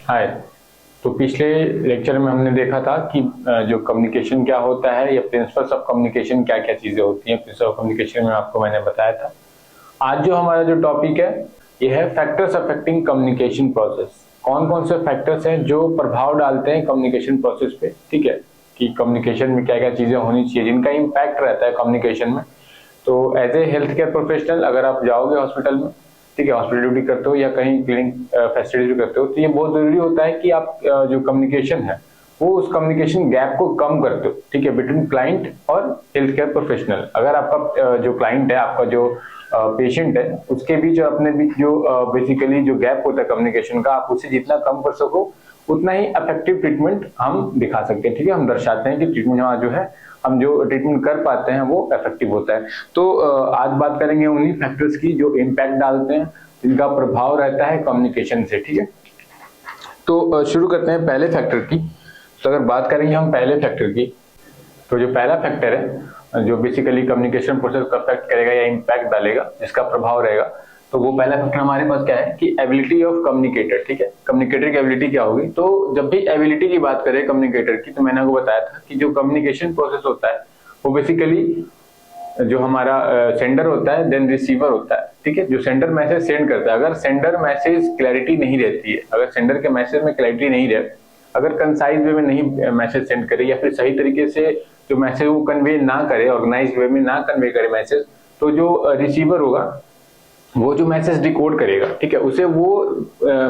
हाय। तो पिछले लेक्चर में हमने देखा था कि जो कम्युनिकेशन क्या होता है या प्रिंसिपल्स ऑफ कम्युनिकेशन क्या क्या चीजें होती हैं। प्रिंसिपल ऑफ कम्युनिकेशन में आपको मैंने बताया था। आज जो हमारा जो टॉपिक है ये है फैक्टर्स अफेक्टिंग कम्युनिकेशन प्रोसेस। कौन कौन से फैक्टर्स हैं जो प्रभाव डालते हैं कम्युनिकेशन प्रोसेस पे, ठीक है, कि कम्युनिकेशन में क्या क्या चीजें होनी चाहिए जिनका इम्पैक्ट रहता है कम्युनिकेशन में। तो as a health care professional अगर आप जाओगे हॉस्पिटल में, ठीक है, हॉस्पिटल ड्यूटी करते हो या कहीं क्लिनिक फैसिलिटी करते हो, तो ये बहुत जरूरी होता है कि आप जो कम्युनिकेशन है वो उस कम्युनिकेशन गैप को कम करते हो, ठीक है, बिटवीन क्लाइंट और हेल्थ केयर प्रोफेशनल। अगर आपका जो क्लाइंट है, आपका जो पेशेंट है, उसके बीच और अपने बीच जो बेसिकली जो गैप होता है कम्युनिकेशन का, आप उसे जितना कम कर सको उतना ही इफेक्टिव ट्रीटमेंट हम दिखा सकते हैं, ठीक है। हम दर्शाते हैं कि ट्रीटमेंट हमारा जो है, हम जो ट्रीटमेंट कर पाते हैं वो इफेक्टिव होता है। तो आज बात करेंगे उन्हीं फैक्टर्स की जो इम्पैक्ट डालते हैं, जिनका प्रभाव रहता है कम्युनिकेशन से, ठीक है। तो शुरू करते हैं पहले फैक्टर की। तो अगर बात करेंगे हम पहले फैक्टर की, तो जो पहला फैक्टर है जो बेसिकली कम्युनिकेशन प्रोसेस को अफेक्ट करेगा या इम्पैक्ट डालेगा, जिसका प्रभाव रहेगा, तो वो पहला फैक्टर हमारे पास क्या है कि एबिलिटी ऑफ कम्युनिकेटर, ठीक है। कम्युनिकेटर की एबिलिटी क्या होगी? तो जब भी एबिलिटी की बात करें कम्युनिकेटर की, तो मैंने आपको बताया था कि जो कम्युनिकेशन प्रोसेस होता है वो बेसिकली जो हमारा सेंडर होता है, देन रिसीवर होता है, ठीक है। जो सेंडर मैसेज सेंड करता है, अगर सेंडर मैसेज क्लैरिटी नहीं रहती है, अगर सेंडर के मैसेज में क्लैरिटी नहीं रहे, अगर कंसाइज वे में नहीं मैसेज सेंड करे या फिर सही तरीके से जो मैसेज वो कन्वे ना करे, ऑर्गेनाइज वे में ना कन्वे करे मैसेज, तो जो रिसीवर होगा वो जो मैसेज डिकोड करेगा, ठीक है, उसे वो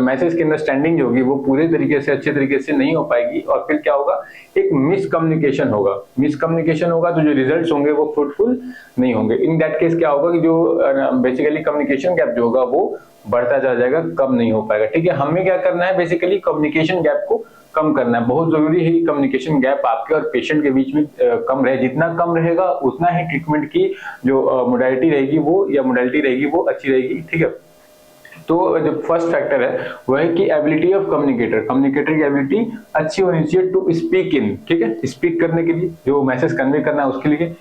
मैसेज की अंडरस्टैंडिंग जो होगी वो पूरे तरीके से अच्छे तरीके से नहीं हो पाएगी, और फिर क्या होगा, एक मिसकम्युनिकेशन होगा। मिसकम्युनिकेशन होगा तो जो रिजल्ट्स होंगे वो फ्रूटफुल नहीं होंगे। इन दैट केस क्या होगा कि जो बेसिकली कम्युनिकेशन गैप जो होगा वो बढ़ता जा जाएगा, कम नहीं हो पाएगा, ठीक है। हमें क्या करना है, बेसिकली कम्युनिकेशन गैप को कम करना है। बहुत जरूरी है कि कम्युनिकेशन गैप आपके और पेशेंट के बीच में कम रहे। जितना कम रहेगा उतना ही ट्रीटमेंट की जो मोडालिटी रहेगी वो अच्छी रहेगी, ठीक है। तो जो फर्स्ट फैक्टर है वो है कि एबिलिटी ऑफ कम्युनिकेटर की एबिलिटी अच्छी होनी चाहिए टू स्पीक इन, ठीक है, स्पीक करने के लिए, जो मैसेज कन्वे करना है उसके लिए,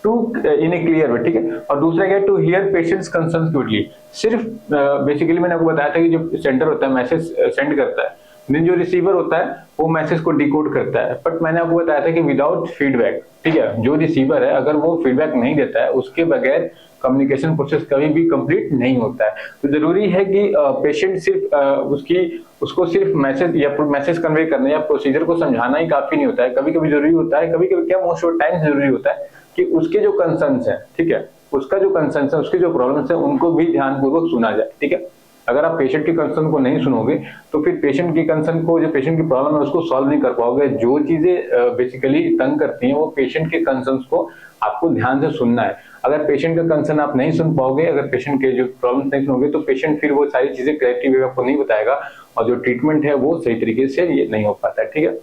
to in A clear way, ठीक है। और दूसरा क्या है, to hear patients concern quickly. सिर्फ बेसिकली मैंने आपको बताया था कि जो सेंटर होता है मैसेज सेंड करता है, देन जो रिसीवर होता है वो मैसेज को डिकोड करता है। बट मैंने आपको बताया था कि विदाउट फीडबैक, ठीक है, जो रिसीवर है अगर वो फीडबैक नहीं देता है, उसके बगैर कम्युनिकेशन प्रोसेस कभी भी कंप्लीट नहीं होता है। तो जरूरी है कि पेशेंट सिर्फ उसको सिर्फ मैसेज कन्वे करने या प्रोसीजर को समझाना ही काफी नहीं होता है। कभी कभी जरूरी होता है, कभी कभी क्या मोस्ट ऑफ टाइम जरूरी होता है कि उसके जो कंसर्न्स है, ठीक है, उसका जो कंसर्न्स है, उसके जो प्रॉब्लम्स है, उनको भी ध्यानपूर्वक सुना जाए, ठीक है। अगर आप पेशेंट के कंसर्न को नहीं सुनोगे तो फिर पेशेंट के कंसर्न को, जो पेशेंट की प्रॉब्लम है उसको सॉल्व नहीं कर पाओगे। जो चीजें बेसिकली तंग करती हैं वो पेशेंट के कंसर्न को आपको ध्यान से सुनना है। अगर पेशेंट का कंसर्न आप नहीं सुन पाओगे, अगर पेशेंट के जो प्रॉब्लम नहीं सुनोगे, तो पेशेंट फिर वो सारी चीजें क्लैरिटी वे आपको नहीं बताएगा और जो ट्रीटमेंट है वो सही तरीके से ये नहीं हो पाता है, ठीक है।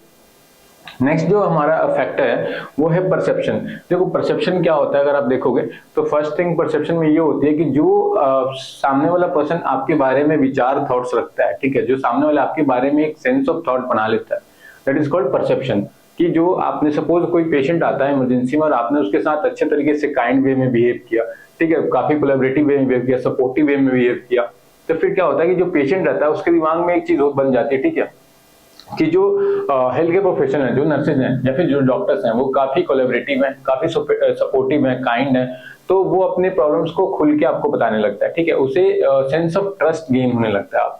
नेक्स्ट जो हमारा फैक्टर है वो है परसेप्शन। देखो परसेप्शन क्या होता है, अगर आप देखोगे तो फर्स्ट थिंग परसेप्शन में ये होती है कि जो सामने वाला पर्सन आपके बारे में विचार थॉट्स रखता है, ठीक है, जो सामने वाला आपके बारे में एक सेंस ऑफ थॉट बना लेता है, दैट इज कॉल्ड परसेप्शन। कि जो आपने सपोज कोई पेशेंट आता है इमरजेंसी में और आपने उसके साथ अच्छे तरीके से काइंड वे में बिहेव किया, ठीक है, काफी कोलैबोरेटिव वे में बिहेव किया, सपोर्टिव वे में बिहेव किया, तो फिर क्या होता है कि जो पेशेंट रहता है उसके दिमाग में एक चीज बन जाती है, ठीक है, कि जो हेल्थ केयर प्रोफेशनल है, जो नर्सेज हैं या फिर जो डॉक्टर्स हैं, वो काफी कोलैबोरेटिव हैं, काफी सपोर्टिव हैं, काइंड हैं, तो वो अपने प्रॉब्लम्स को खुल के आपको बताने लगता है, ठीक है, उसे सेंस ऑफ ट्रस्ट गेन होने लगता है आप।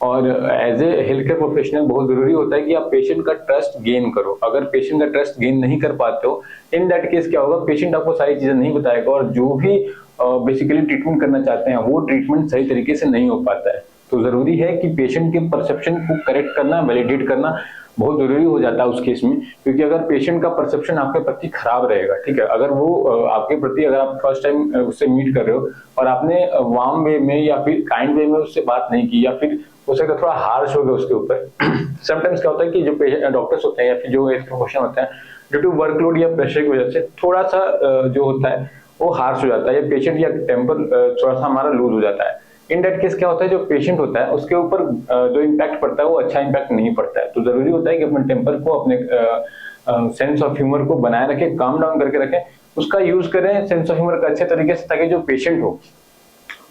और as a health care professional बहुत जरूरी होता है कि आप पेशेंट का ट्रस्ट गेन करो। अगर पेशेंट का ट्रस्ट गेन नहीं कर पाते हो, इन दैट केस क्या होगा, पेशेंट आपको सारी चीजें नहीं बताएगा और जो भी बेसिकली ट्रीटमेंट करना चाहते हैं वो ट्रीटमेंट सही तरीके से नहीं हो पाता है। तो जरूरी है कि पेशेंट के परसेप्शन को करेक्ट करना, वैलिडेट करना बहुत जरूरी हो जाता है उस केस में, क्योंकि अगर पेशेंट का परसेप्शन आपके प्रति खराब रहेगा, ठीक है, अगर वो आपके प्रति, अगर आप फर्स्ट टाइम उससे मीट कर रहे हो और आपने वार्म वे में या फिर काइंड वे में उससे बात नहीं की, या फिर उसे थोड़ा हार्श हो गया उसके ऊपर समटाइम्स क्या होता है कि जो डॉक्टर्स होते हैं या फिर जो प्रोफेशन होते हैं, ड्यू टू वर्कलोड या प्रेशर की वजह से थोड़ा सा जो होता है वो हार्श हो जाता है, या पेशेंट या टेम्पर थोड़ा सा हमारा लूज हो जाता है। इन दैट केस क्या होता है, जो पेशेंट होता है उसके ऊपर जो इम्पैक्ट पड़ता है वो अच्छा इम्पैक्ट नहीं पड़ता है। तो जरूरी होता है कि अपने टेम्पर को, अपने सेंस ऑफ ह्यूमर को बनाए रखें, काम डाउन करके रखें, उसका यूज करें सेंस ऑफ ह्यूमर का अच्छे तरीके से, ताकि जो पेशेंट हो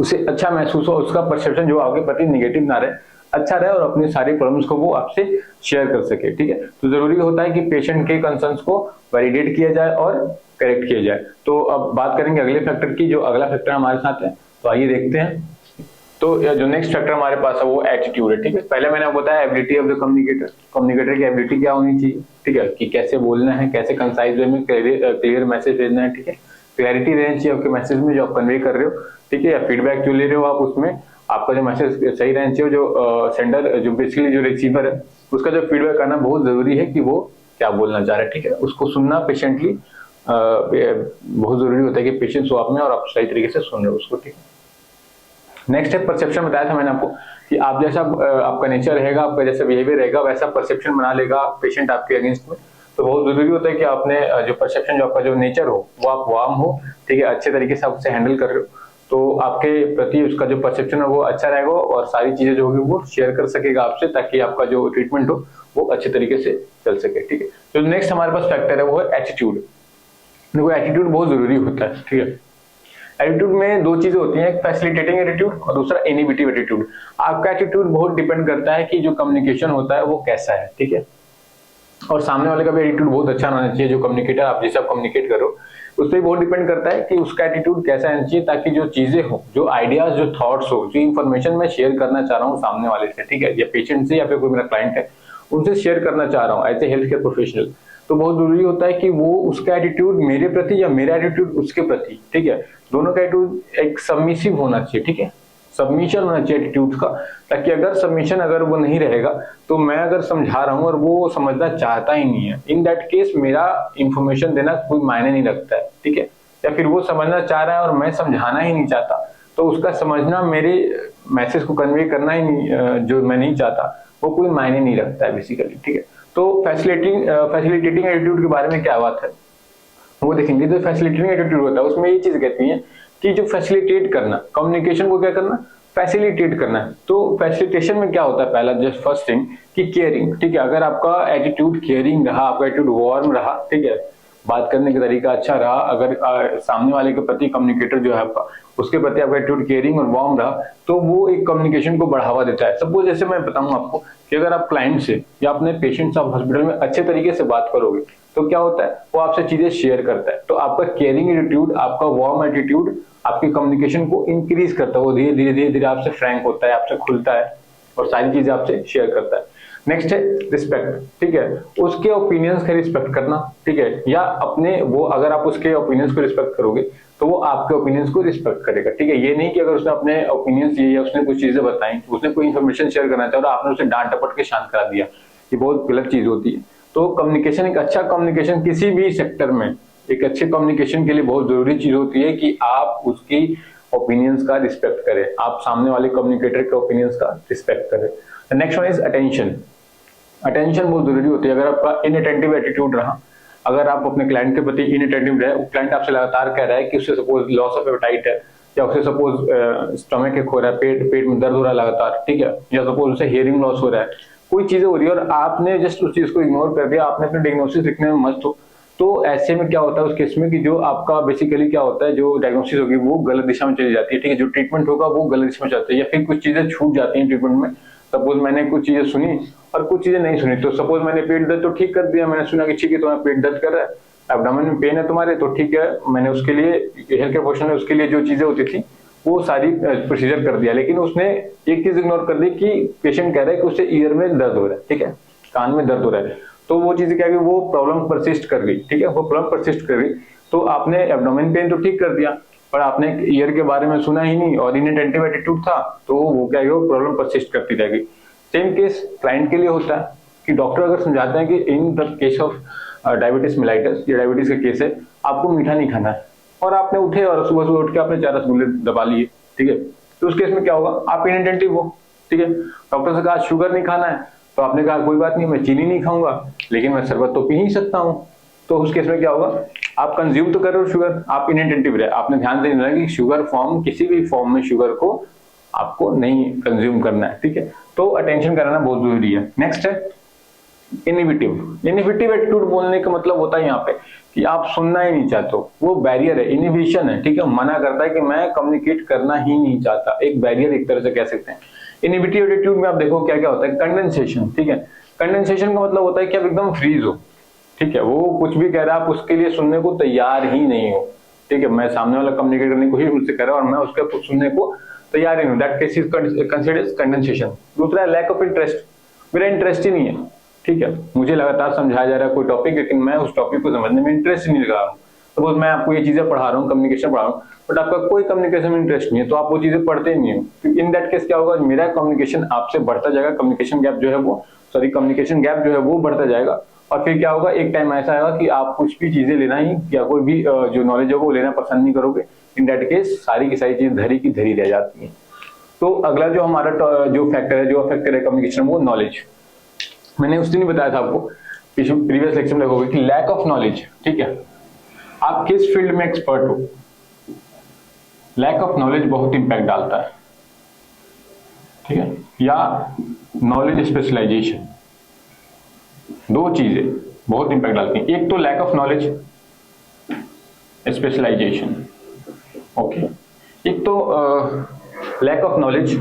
उसे अच्छा महसूस हो, उसका परसेप्शन जो आपके प्रति निगेटिव ना रहे, अच्छा रहे और अपनी सारी प्रॉब्लम्स को वो आपसे शेयर कर सके, ठीक है। तो जरूरी होता है कि पेशेंट के कंसर्न्स को वैलिडेट किया जाए और करेक्ट किया जाए। तो अब बात करेंगे अगले फैक्टर की, जो अगला फैक्टर हमारे साथ है, तो आइए देखते हैं। तो जो नेक्स्ट फैक्टर हमारे पास है वो एटीट्यूड है, ठीक है। पहले मैंने आपको बताया ability of the communicator, communicator की एबिलिटी क्या होनी चाहिए, ठीक है, कि कैसे बोलना है, कैसे कंसाइज वे में क्लियर मैसेज भेजना है, ठीक है। क्लैरिटी रहनी चाहिए आपके मैसेज में जो आप कन्वे कर रहे हो, ठीक है, या फीडबैक जो ले रहे हो आप उसमें आपका जो मैसेज सही रहना चाहिए। जो सेंडर जो बेसिकली जो रिसीवर है उसका जो फीडबैक करना बहुत जरूरी है कि वो क्या बोलना चाह रहा है, ठीक है। उसको सुनना पेशेंटली बहुत जरूरी होता है कि पेशेंट को आप में और आप सही तरीके से सुन रहे हो उसको, ठीक है। नेक्स्ट है परसेप्शन। बताया था मैंने आपको कि आप जैसा आपका नेचर रहेगा, आपका जैसा बिहेवियर रहेगा, वैसा परसेप्शन बना लेगा पेशेंट आपके अगेंस्ट में। तो बहुत जरूरी होता है कि आपने जो परसेप्शन, जो आपका जो नेचर हो वो आप वार्म हो, ठीक है, अच्छे तरीके से आप उसे हैंडल कर रहे हो, तो आपके प्रति उसका जो परसेप्शन है वो अच्छा रहेगा और सारी चीजें जो होगी वो शेयर कर सकेगा आपसे, ताकि आपका जो ट्रीटमेंट हो वो अच्छे तरीके से चल सके, ठीक है। तो नेक्स्ट हमारे पास फैक्टर है वो है एटीट्यूड। देखो एटीट्यूड बहुत जरूरी होता है, ठीक है। एटीट्यूड में दो चीजें होती हैं, एक फैसिलिटेटिंग एटीट्यूड और दूसरा इनहिबिटिव एटीट्यूड। आपका एटीट्यूड बहुत डिपेंड करता है कि जो कम्युनिकेशन होता है वो कैसा है, ठीक है, और सामने वाले का भी एटीट्यूड बहुत अच्छा होना चाहिए। जो कम्युनिकेटर आप जैसे आप कम्युनिकेट करो उस पर बहुत डिपेंड करता है कि उसका एटीट्यूड कैसा रहना चाहिए, ताकि जो चीजें हो, जो आइडियाज, जो थॉट्स हो, जो इन्फॉर्मेशन मैं शेयर करना चाह रहा हूँ सामने वाले से, ठीक है, या पेशेंट से या फिर कोई मेरा क्लाइंट है उनसे शेयर करना चाह रहा हूँ as a health care professional, तो बहुत जरूरी होता है कि वो उसका एटीट्यूड मेरे प्रति या मेरा एटीट्यूड उसके प्रति, ठीक है, दोनों का एटीट्यूड एक सबमिसिव होना चाहिए, ठीक है, सबमिशन होना चाहिए एटीट्यूड का। ताकि अगर सबमिशन अगर वो नहीं रहेगा तो मैं अगर समझा रहा हूँ और वो समझना चाहता ही नहीं है, इन दैट केस मेरा इंफॉर्मेशन देना कोई मायने नहीं रखता है, ठीक है। या फिर वो समझना चाह रहा है और मैं समझाना ही नहीं चाहता, तो उसका समझना, मेरे मैसेज को कन्वे करना ही नहीं, जो मैं नहीं चाहता, वो कोई मायने नहीं रखता है बेसिकली, ठीक है। तो फैसिलिटेटिंग एटीट्यूड के बारे में क्या बात है वो देखेंगे। जो फैसिलिटेटिंग एटीट्यूड होता है उसमें ये चीज कहती है कि जो फैसिलिटेट करना, कम्युनिकेशन को क्या करना, फैसिलिटेट करना है। तो फैसिलिटेशन में क्या होता है, पहला जस्ट फर्स्ट थिंग कि केयरिंग, ठीक है। अगर आपका एटीट्यूड केयरिंग रहा, आपका एटीट्यूड वार्म रहा, ठीक है, बात करने का तरीका अच्छा रहा, अगर सामने वाले के प्रति कम्युनिकेटर जो है आपका, उसके प्रति आपका एटीट्यूड केयरिंग और वार्म रहा, तो वो एक कम्युनिकेशन को बढ़ावा देता है। सपोज जैसे मैं बताऊं आपको कि अगर आप क्लाइंट से या अपने पेशेंट से हॉस्पिटल में अच्छे तरीके से बात करोगे तो क्या होता है, वो आपसे चीजें शेयर करता है। तो आपका केयरिंग एटीट्यूड, आपका वार्म एटीट्यूड आपकी कम्युनिकेशन को इंक्रीज करता है। वो धीरे धीरे आपसे फ्रैंक होता है, आपसे खुलता है और सारी चीजें आपसे शेयर करता है। नेक्स्ट है रिस्पेक्ट, ठीक है, उसके ओपिनियंस का रिस्पेक्ट करना, ठीक है, या अपने वो, अगर आप उसके ओपिनियंस को रिस्पेक्ट करोगे तो वो आपके ओपिनियंस को रिस्पेक्ट करेगा, ठीक है। ये नहीं कि अगर उसने अपने ओपिनियंस दिए या उसने कुछ चीजें बताई, उसने कोई इन्फॉर्मेशन शेयर करना चाहा और आपने उसे डांट टपट के शांत करा दिया, ये बहुत गलत चीज होती है। तो कम्युनिकेशन, एक अच्छा कम्युनिकेशन किसी भी सेक्टर में एक अच्छे कम्युनिकेशन के लिए बहुत जरूरी चीज होती है कि आप उसकी ओपिनियंस का रिस्पेक्ट करें, आप सामने वाले कम्युनिकेटर के ओपिनियंस का रिस्पेक्ट करें। Next one is attention. Attention बहुत जरूरी होती है। अगर आपका इनअटेंटिव एटीट्यूड रहा, अगर आप अपने क्लाइंट के प्रति इनअटेंटिव रहे, क्लाइंट आपसे लगातार कह रहा है कि उससे सपोज लॉस ऑफ एपेटाइट है, या उसे सपोज स्टमक एक हो रहा है, पेट में दर्द हो रहा है लगातार, ठीक है, या सपोज उसे हियरिंग लॉस हो रहा है, कोई चीजें हो रही है और आपने जस्ट उस चीज को इग्नोर कर दिया, आपने अपने डायग्नोसिस लिखने में मस्त हो, तो ऐसे में क्या होता है उस केस में कि जो आपका बेसिकली क्या होता है, जो डायग्नोसिस होगी वो गलत दिशा में चली जाती है, ठीक है, जो ट्रीटमेंट होगा वो गलत दिशा में जाता है, या फिर कुछ चीजें छूट जाती हैं ट्रीटमेंट में। सपोज मैंने कुछ चीजें सुनी और कुछ चीजें नहीं सुनी, तो सपोज मैंने पेट दर्द तो ठीक कर दिया, मैंने सुना कि ठीक है तुम्हारा पेट दर्द कर रहा है, एब्डोमेन में पेन है तुम्हारे, तो ठीक है, मैंने उसके लिए हेल्थ केयर प्रोफेशनल ने उसके लिए जो चीजें होती थी वो सारी प्रोसीजर कर दिया, लेकिन उसने एक चीज इग्नोर कर दी कि पेशेंट कह रहा है कि उससे ईयर में दर्द हो रहा है, ठीक है, कान में दर्द हो रहा है, तो वो चीज क्या है, वो प्रॉब्लम परसिस्ट कर गई, ठीक है, वो प्रॉब्लम परसिस्ट कर गई। तो आपने एब्डोमेन पेन तो ठीक कर दिया, पर आपने ईयर के बारे में सुना ही नहीं और इनअटेंटिव एटीट्यूड था, तो वो क्या है, वो प्रॉब्लम परसिस्ट करती रहेगी। सेम केस क्लाइंट के लिए होता है कि डॉक्टर अगर समझाते हैं कि in the case of diabetes mellitus, ये डायबिटीज का केस है, आपको मीठा नहीं खाना है, और आपने उठे और सुबह सुबह उठ के आपने 4 रसगुल्ले दबा लिए, ठीक है, तो उस केस में क्या होगा, आप इनअटेंटिव हो, ठीक है। डॉक्टर से कहा शुगर नहीं खाना है, तो आपने कहा कोई बात नहीं, मैं चीनी नहीं खाऊंगा, लेकिन मैं शरबत तो पी ही सकता हूँ, तो उस केस में क्या होगा, आप कंज्यूम तो कर रहे हो शुगर, आप इनअटेंटिव रहे, आपने ध्यान से नहीं रहा कि शुगर फॉर्म, किसी भी फॉर्म में शुगर को आपको नहीं कंज्यूम करना है, ठीक है। तो अटेंशन कराना बहुत जरूरी है। नेक्स्ट है इनहिबिटिव। इनहिबिटिव एटीट्यूड बोलने का मतलब होता है यहाँ पे कि आप सुनना ही नहीं चाहते हो, वो बैरियर है, इनहिबिशन है, ठीक है, मना करता है कि मैं कम्युनिकेट करना ही नहीं चाहता, एक बैरियर एक तरह से कह सकते हैं। इनहिबिटरी एटीट्यूड में आप देखो क्या क्या होता है, कंडेंसेशन, ठीक है। कंडेंसेशन का मतलब होता है कि आप एकदम फ्रीज हो, ठीक है, वो कुछ भी कह रहा है आप उसके लिए सुनने को तैयार ही नहीं हो, ठीक है। मैं सामने वाला कम्युनिकेट करने की कोशिश मुझसे कर रहा है और मैं उसके कुछ सुनने को तैयार ही नहीं, that case is considered condensation. दूसरा है लैक ऑफ इंटरेस्ट, मेरा इंटरेस्ट ही नहीं है, ठीक है, मुझे लगातार समझाया जा रहा है कोई टॉपिक, लेकिन मैं उस टॉपिक को समझने में इंटरेस्ट नहीं लगा रहा हूँ। सपोज मैं आपको ये चीजें पढ़ा रहा हूँ, कम्युनिकेशन पढ़ा रहा हूँ, बट आपका कोई कम्युनिकेशन में इंटरेस्ट नहीं है, तो आप वो चीजें पढ़ते नहीं हो। इन दैट केस क्या होगा, मेरा कम्युनिकेशन आपसे बढ़ता जाएगा, कम्युनिकेशन गैप जो है वो कम्युनिकेशन गैप जो है वो बढ़ता जाएगा। और फिर क्या होगा, एक टाइम ऐसा आएगा कि आप कुछ भी चीजें लेना ही या कोई भी जो नॉलेज है वो लेना पसंद नहीं करोगे। इन दैट केस सारी की सारी चीजें धरी की धरी रह जाती हैं। तो अगला जो हमारा जो फैक्टर है, जो अफेक्ट करे कम्युनिकेशन, वो नॉलेज। मैंने उस दिन ही बताया था आपको, प्रीवियस लेक्चर में देखोगे कि लैक ऑफ नॉलेज, ठीक है, आप किस फील्ड में एक्सपर्ट हो, लैक ऑफ नॉलेज बहुत इंपैक्ट डालता है, ठीक है, या नॉलेज स्पेशलाइजेशन, दो चीजें बहुत इंपैक्ट डालती हैं। एक तो lack of knowledge, specialization, okay. एक तो लैक ऑफ नॉलेज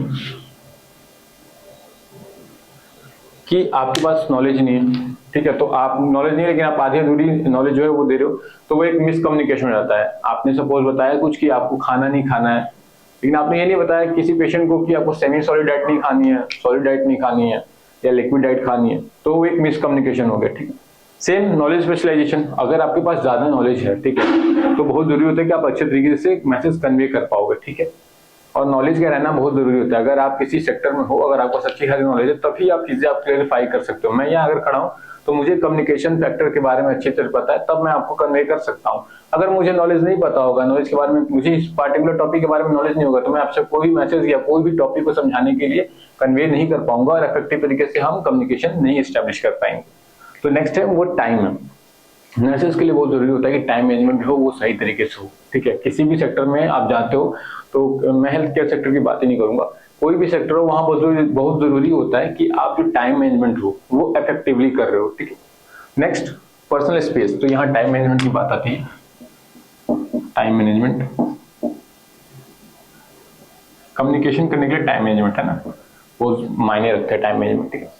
कि आपके पास नॉलेज नहीं है, ठीक है, तो आप नॉलेज नहीं है लेकिन आप आधी अधूरी नॉलेज जो है वो दे रहे हो, तो वो एक मिसकम्युनिकेशन हो जाता है। आपने सपोज बताया कुछ कि आपको खाना नहीं खाना है, लेकिन आपने ये नहीं बताया किसी पेशेंट को कि आपको सेमी सॉलिड डाइट नहीं खानी है, सॉलिड डाइट नहीं खानी है या लिक्विड डाइट खानी है, तो वो एक मिसकम्युनिकेशन हो गया, ठीक है। सेम नॉलेज स्पेशलाइजेशन, अगर आपके पास ज्यादा नॉलेज है, ठीक है, तो बहुत जरूरी होता है कि आप अच्छे तरीके से मैसेज कन्वे कर पाओगे, ठीक है। और नॉलेज का रहना बहुत जरूरी होता है। अगर आप किसी सेक्टर में हो, अगर आपको अच्छी खासी नॉलेज है, तभी आप चीजें आप क्लेरिफाई कर सकते हो। मैं यहाँ अगर खड़ा हूँ तो मुझे कम्युनिकेशन फैक्टर के बारे में अच्छे से पता है, तब मैं आपको कन्वे कर सकता हूँ। अगर मुझे नॉलेज नहीं पता होगा, नॉलेज के बारे में, मुझे इस पार्टिकुलर टॉपिक के बारे में नॉलेज नहीं होगा, तो मैं आपसे कोई मैसेज या कोई भी टॉपिक को समझाने के लिए कन्वे नहीं कर पाऊंगा और इफेक्टिव तरीके से हम कम्युनिकेशन नहीं एस्टेब्लिश कर पाएंगे। तो नेक्स्ट है वो टाइम है। नर्सेस के लिए बहुत जरूरी होता है कि टाइम मैनेजमेंट हो वो सही तरीके से हो, ठीक है। किसी भी सेक्टर में आप जाते हो, तो मैं हेल्थ केयर सेक्टर की बात ही नहीं करूंगा, कोई भी सेक्टर हो, वहां बहुत जरूरी होता है कि आप जो टाइम मैनेजमेंट हो वो इफेक्टिवली कर रहे हो, ठीक है। नेक्स्ट पर्सनल स्पेस, तो यहाँ टाइम मैनेजमेंट की बात आती है। टाइम मैनेजमेंट, कम्युनिकेशन करने के लिए टाइम मैनेजमेंट है ना, वो मायने रखते हैं टाइम मैनेजमेंट, ठीक है।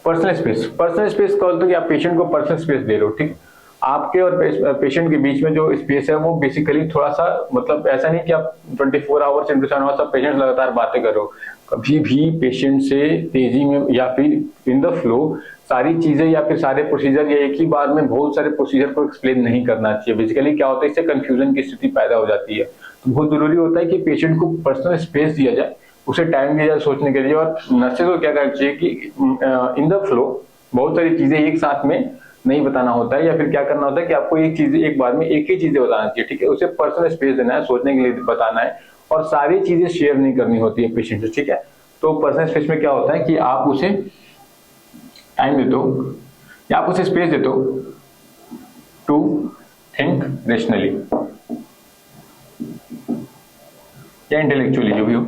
पर्सनल स्पेस, पर्सनल स्पेस का मतलब कि आप पेशेंट को पर्सनल स्पेस दे रहे हो, ठीक है। आपके और पेशेंट के बीच में जो स्पेस है वो बेसिकली थोड़ा सा, मतलब ऐसा नहीं कि आप 24 आवर्स इंटू 7 आवर्स पेशेंट लगातार बातें करो। कभी भी पेशेंट से तेजी में या फिर इन द फ्लो सारी चीजें या फिर सारे प्रोसीजर या एक ही बार में बहुत सारे प्रोसीजर को एक्सप्लेन नहीं करना चाहिए। बेसिकली क्या होता है, इससे कंफ्यूजन की स्थिति पैदा हो जाती है। तो बहुत जरूरी होता है कि पेशेंट को पर्सनल स्पेस दिया जाए, उसे टाइम दिया जाए सोचने के लिए। और नर्सेज को क्या करना चाहिए कि इन द फ्लो बहुत सारी चीजें एक साथ में नहीं बताना होता है, या फिर क्या करना होता है कि आपको एक चीज एक बार में एक ही चीजें बताना चाहिए, ठीक है। उसे पर्सनल स्पेस देना है, सोचने के लिए बताना है, और सारी चीजें शेयर नहीं करनी होती है पेशेंट से, ठीक है। तो पर्सनल स्पेस में क्या होता है कि आप उसे टाइम देते हो या आप उसे स्पेस देते हो टू थिंक रेशनली या इंटेलेक्चुअली, जो भी हो,